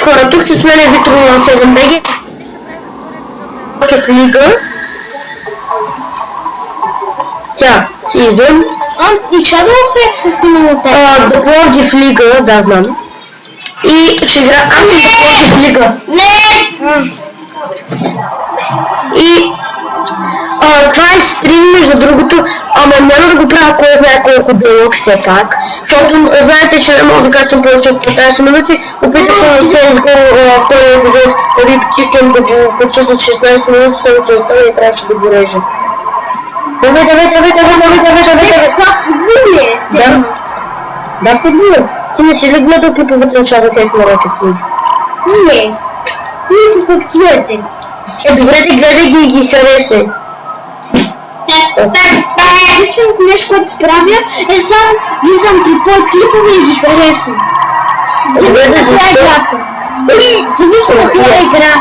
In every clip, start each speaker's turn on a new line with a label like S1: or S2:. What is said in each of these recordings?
S1: хора, тук ще сменя Витро на 7BG. Как лига. Сега, Season.
S2: И Shadow Effect се снимам от теб.
S1: Да Пловдив лига, да знам. И ще игра Пловдив лига.
S2: Не!
S1: И това е стрим, между другото, ама няма да го правя кой знае колко дълъг все пак, защото знаете, че не мога да качвам повече от 15 минути. Опитах се на CSGO втория епизод Rip Chicken да го кача за 16 минути, само че остана и трябваше да го режа. Давай!
S2: Това футбол е?
S1: Да, футбол. Ти не си ли гледал клиповете на Shadow Effect на Rocket League?
S2: Не. Нито пък твоите.
S1: Добре, ти гледай ги и ги хареса.
S2: Единственото нещо, което правя е само влизам при твои клипове и ги харесвам. Зависи на коя игра съм. Зависи на коя игра.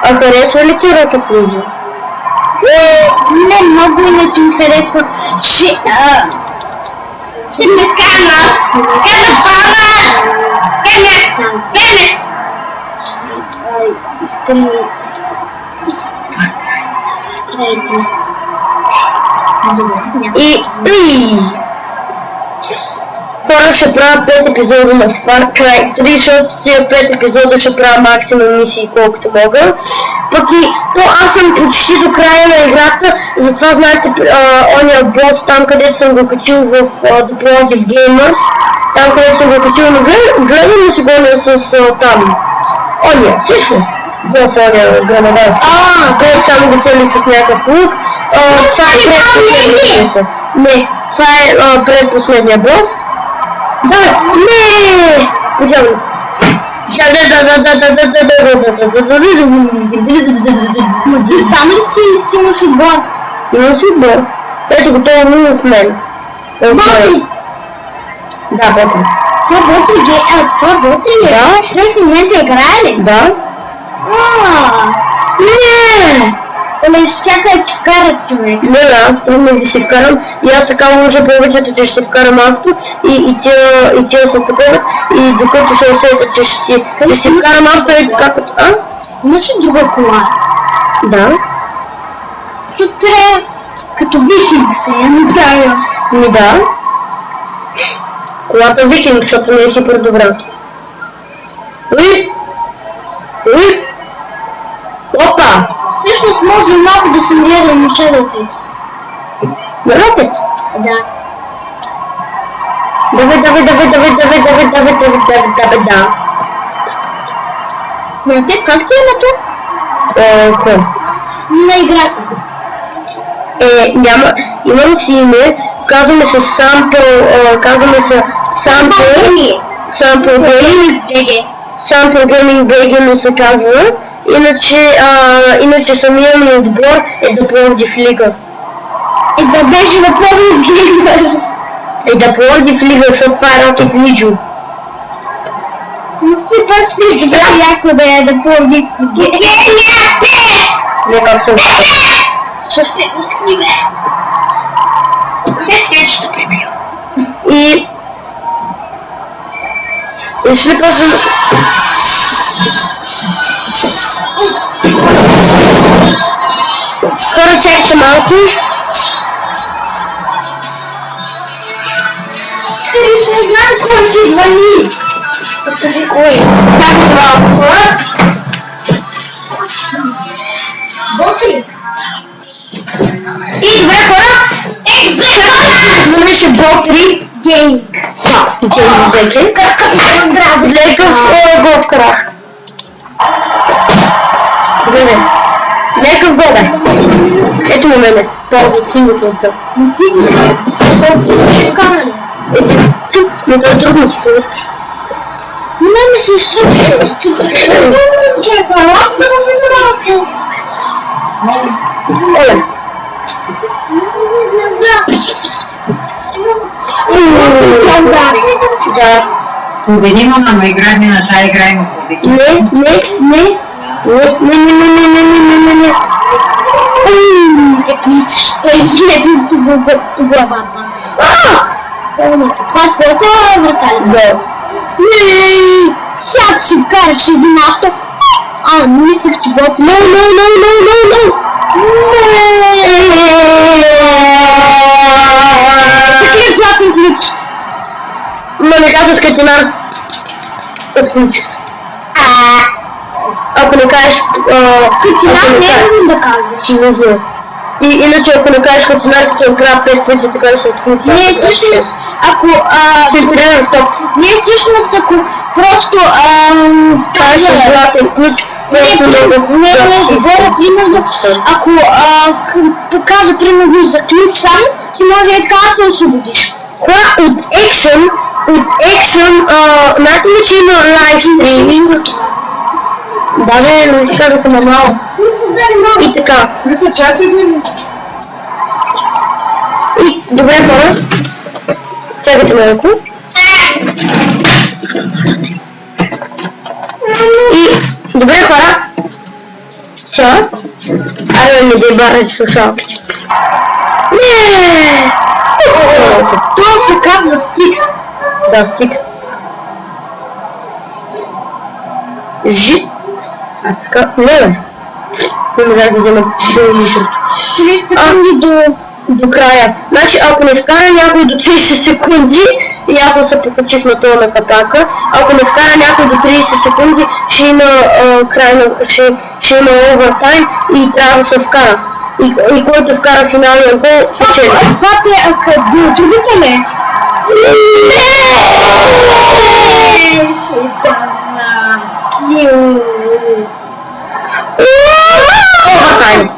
S1: А харесва ли ти Rocket League?
S2: Не, много иначе ми харесва, че... Ти ме канаш! Кане! Искам...
S1: И хора, ще правя 5 епизода на Far Cry 3, защото тия 5 епизода ще правя максимум мисии колкото мога. Пък и то аз съм почти до края на играта, затова знаете ония бот там, където съм го качил в The Plowdive Gamers, там където съм го качил, но гледам ли си гоня с там? Ония, всъщност. Вот ония грамадански. Където само го целих с някакъв лук. Това е предпоследния. Не, това е предпоследния бос. Да, не! Подявам.
S2: Ти сам ли си имаш отбор?
S1: Имам си отбор. Ето го, той е мил в мен.
S2: Ботри!
S1: Да, Ботри.
S2: Това Ботри ли?
S1: Да.
S2: Той в момента играе ли?
S1: Да.
S2: Не! Ама ще чака да ти вкарат човек.
S1: Не, аз трудно да си вкарам и аз така може повечето, че ще вкарам авто и тя се таковат и докато се усетят, че ще си вкарам авто и така като...
S2: Имаш ли друга кола?
S1: Да.
S2: Защото трябва като викинг се я направя.
S1: Ми да. Колата викинг, защото не е супер добра. Уи! Опа!
S2: Всъщност може малко да съм гледал на Shadow Effect.
S1: На Rocket?
S2: Да.
S1: Давай, да.
S2: На теб как ти е името?
S1: Кой?
S2: На играта.
S1: Няма, имам си име, казваме се Sample Gaming BG ми се казва, иначе самия ми отбор е да Пловдив лига.
S2: Да беше да Plowdive Gamers.
S1: Да Пловдив лига, защото това е Rocket League.
S2: Но си пак ще бъде ясно да е да Plowdive Gamers.
S1: Не как съм казал.
S2: Ще те лукни бе. Ще прибил.
S1: И ще казвам... Хора, чакайте малко.
S2: Не знам кой ти звъни.
S1: Разкажи кой. Чакайте малко, хора.
S2: Ботри.
S1: И добре, хора. Звънише Ботри.
S2: Гейминг.
S1: Взеки. Лекъв го вкарах. Добре. Лекъв го бе. Ето му мене. Това за синьото отзад.
S2: Ти не си камера.
S1: Ето тук. Не да е трудно, ти се искаш.
S2: Не се изключи. Чакай, аз да го видя.
S1: Оле. Да.
S3: Победи ма, ама играхме на тая игра и ме победи.
S1: Не.
S2: Главата. Това твоята вратаря?
S1: Да.
S2: Сега си вкараш един авто. Мислех, че бот...
S1: No.
S2: Такъв златен ключ.
S1: Ма не каза скатина. Отключи се. Ако не кажеш...
S2: Скатина не е да казваш.
S1: Не знам. И иначе ако не кажеш хатинарката от края 5 пъти, така да се отключи.
S2: Не, всъщност, ако...
S1: Филтриран стоп.
S2: Не, всъщност, ако просто...
S1: Кажеш златен ключ.
S2: говоря примерно, ако покажа примерно за ключ само, ти може и така да се освободиш.
S1: Хора, от Action, знаете ли, че има лайвстриминг? Даже не си казаха на малко. И така. И добре, хора. Чакайте малко. И добре, хора. Сега. Аре, не дай барать слушалките. Не!
S2: Това се казва стикс.
S1: Да, стикс. Жит. Така, не бе. Не можах да взема до
S2: 30 секунди
S1: до края. Значи, ако не вкара някой до 30 секунди, и аз му се покачих на това на катака, ако не вкара някой до 30 секунди, ще има ще има овертайм и трябва да се вкара. И който вкара финалния гол, печели.
S2: Това е другите ли?
S1: Овертайм.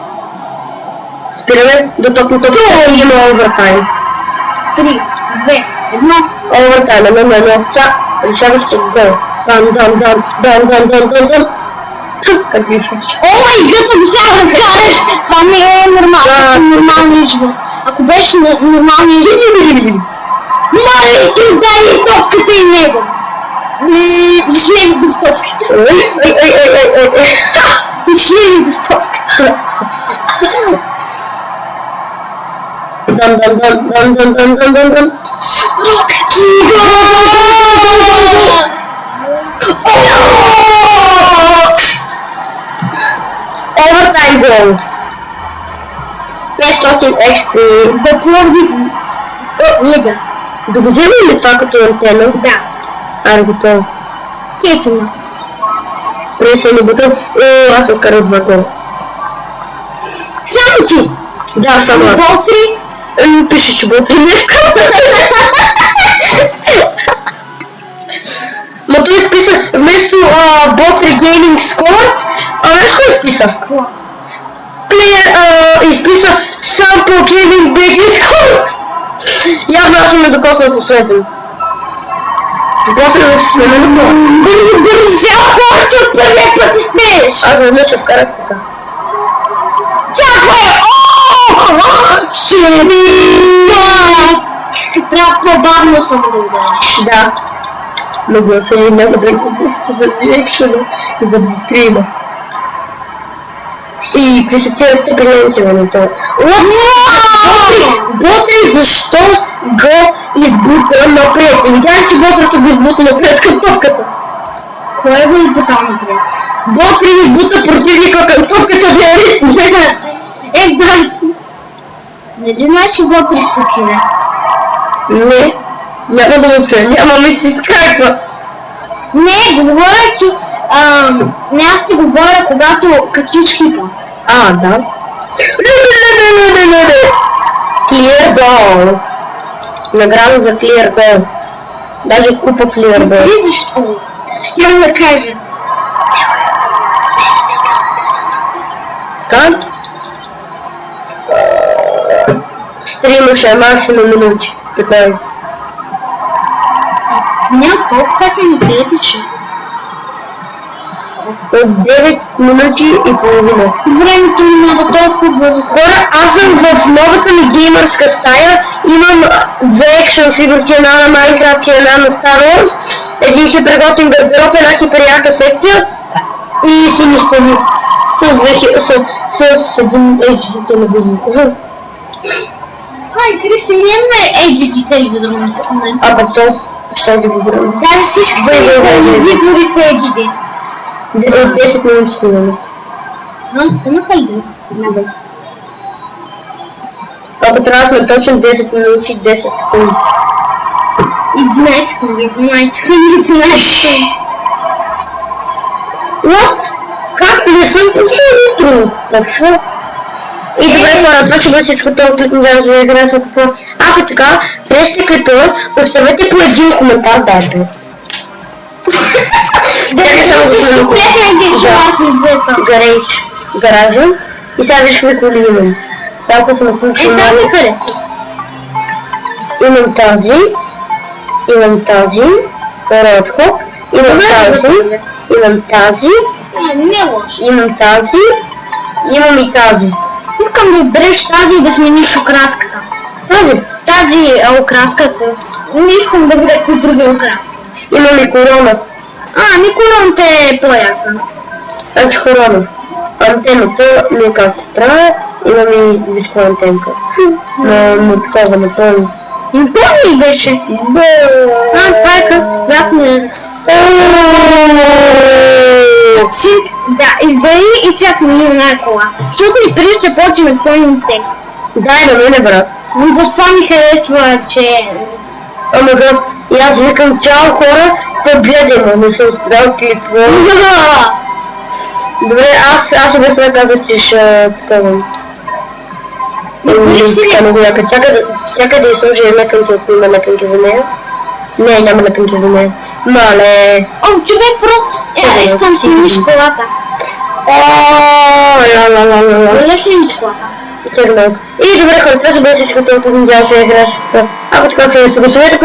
S1: Спираме до топ и има овертайм.
S2: 3, 2, 1.
S1: Овертайм, едно. Сега решаващия гол. Дан. Как виждаш?
S2: О май гът, не се да караш! Това не е нормалния живот. Ако беше нормалния живот... Моля ти, дай топката и него! Шлеми без топката. Шлеми без топката.
S1: Дан. Овертайм гол. 500 XP.
S2: Да Пловдив лига.
S1: Да го взема ли това като антена?
S2: Да.
S1: Аре готово.
S2: Кефина.
S1: Пресени бутон. Аз съм вкарал 2 гола.
S2: Само ти!
S1: Да, само аз.
S2: Болтри.
S1: Пише, че Болтри не е вкарал. Ма той изписа вместо Болтри Gaming Score, знаеш кой изписа?
S2: Какво?
S1: Изписа Sample Gaming Breaking Score. Явно аз съм не докосна последен. Болтри да се сме на това.
S2: Бързо, хората от първия път изпееш!
S1: Аз веднъж ще вкарах така.
S2: Чакай! Трябва по-бавно само да удариш.
S1: Да. Но гласа и няма да го заради екшена и заради стрима. И пресетирате приемите на това. Ботри, защо го избута напред? Видях, че Ботрито го избута напред към топката.
S2: Кой го избута напред?
S1: Ботри избута противника към топката за ритм.
S2: Да. Не знаеш, че Ботри скачи,
S1: Не. Няма да го чуя, няма ми си скаква.
S2: Не, говоря, че... Не, аз ти говоря, когато качиш хипа.
S1: Да. Не. Clear goal. Награда за clear goal. Даже купа clear goal.
S2: Виждаш, щям да кажа.
S1: Така? Стрима ще е максимум минути. 15.
S2: Няма толкова, как не приятеше.
S1: От 9 минути и половина.
S2: Времето минава толкова бързо.
S1: Хора, аз съм в новата ми геймърска стая. Имам 2 екшен фигурки, една на Minecraft и една на Star Wars. Един хиперготин гардероб, една хиперяка секция. И си ми седи с един HD телевизор.
S2: Ай, Кристи, няма еди цели за друго.
S1: А пък то ще да го говорим.
S2: Даже всички телевизори са еди.
S1: 10 минути снимаме.
S2: Станаха ли 10?
S1: Да. Ако трябва сме точно 10 минути и 10 секунди.
S2: 11 секунди, 12 секунди, 13 секунди.
S1: What? Как? Не съм почти нито. Точно. И добре хора, това ще бъде всичко толкова кликни да ви харесва какво. Ако така, влезте клипа, оставете по един коментар, дай бе. Чакай само да съм гаража. И сега виж какви коли имам. Сега като съм включил малко. Имам тази. Имам тази. Родхоп. Имам тази. Имам тази.
S2: Не лошо.
S1: Имам тази. Имам и тази.
S2: Искам да избереш тази и да смениш окраската.
S1: Тази.
S2: Тази окраска с... Не искам да бъде по други окраски.
S1: Имам и корона.
S2: Ами короната е по-яка.
S1: Значи корона. Антената ми е както трябва. Имам и виско антенка. Но такова напълно.
S2: Помни беше. Това е както свят на... Да, избери и сега смени една кола. Защото ми прилича повече на твой инсект.
S1: Дай на мене, брат.
S2: Но затова ми харесва, че...
S1: Ама гад, и аз викам чао хора, погледай ме, не съм спрял клипва. Добре, аз обе сега казах, че ще такова. Така много яка. Чакай да я сложи лепенки, ако има лепенки за нея. Не, няма лепенки за нея. Мале.
S2: О, човек просто... Искам да смениш колата. Не смениш колата.
S1: И добре, хора, това ще бъде всичко толкова, надявам се да играеш. Ако така, филмите го съвета,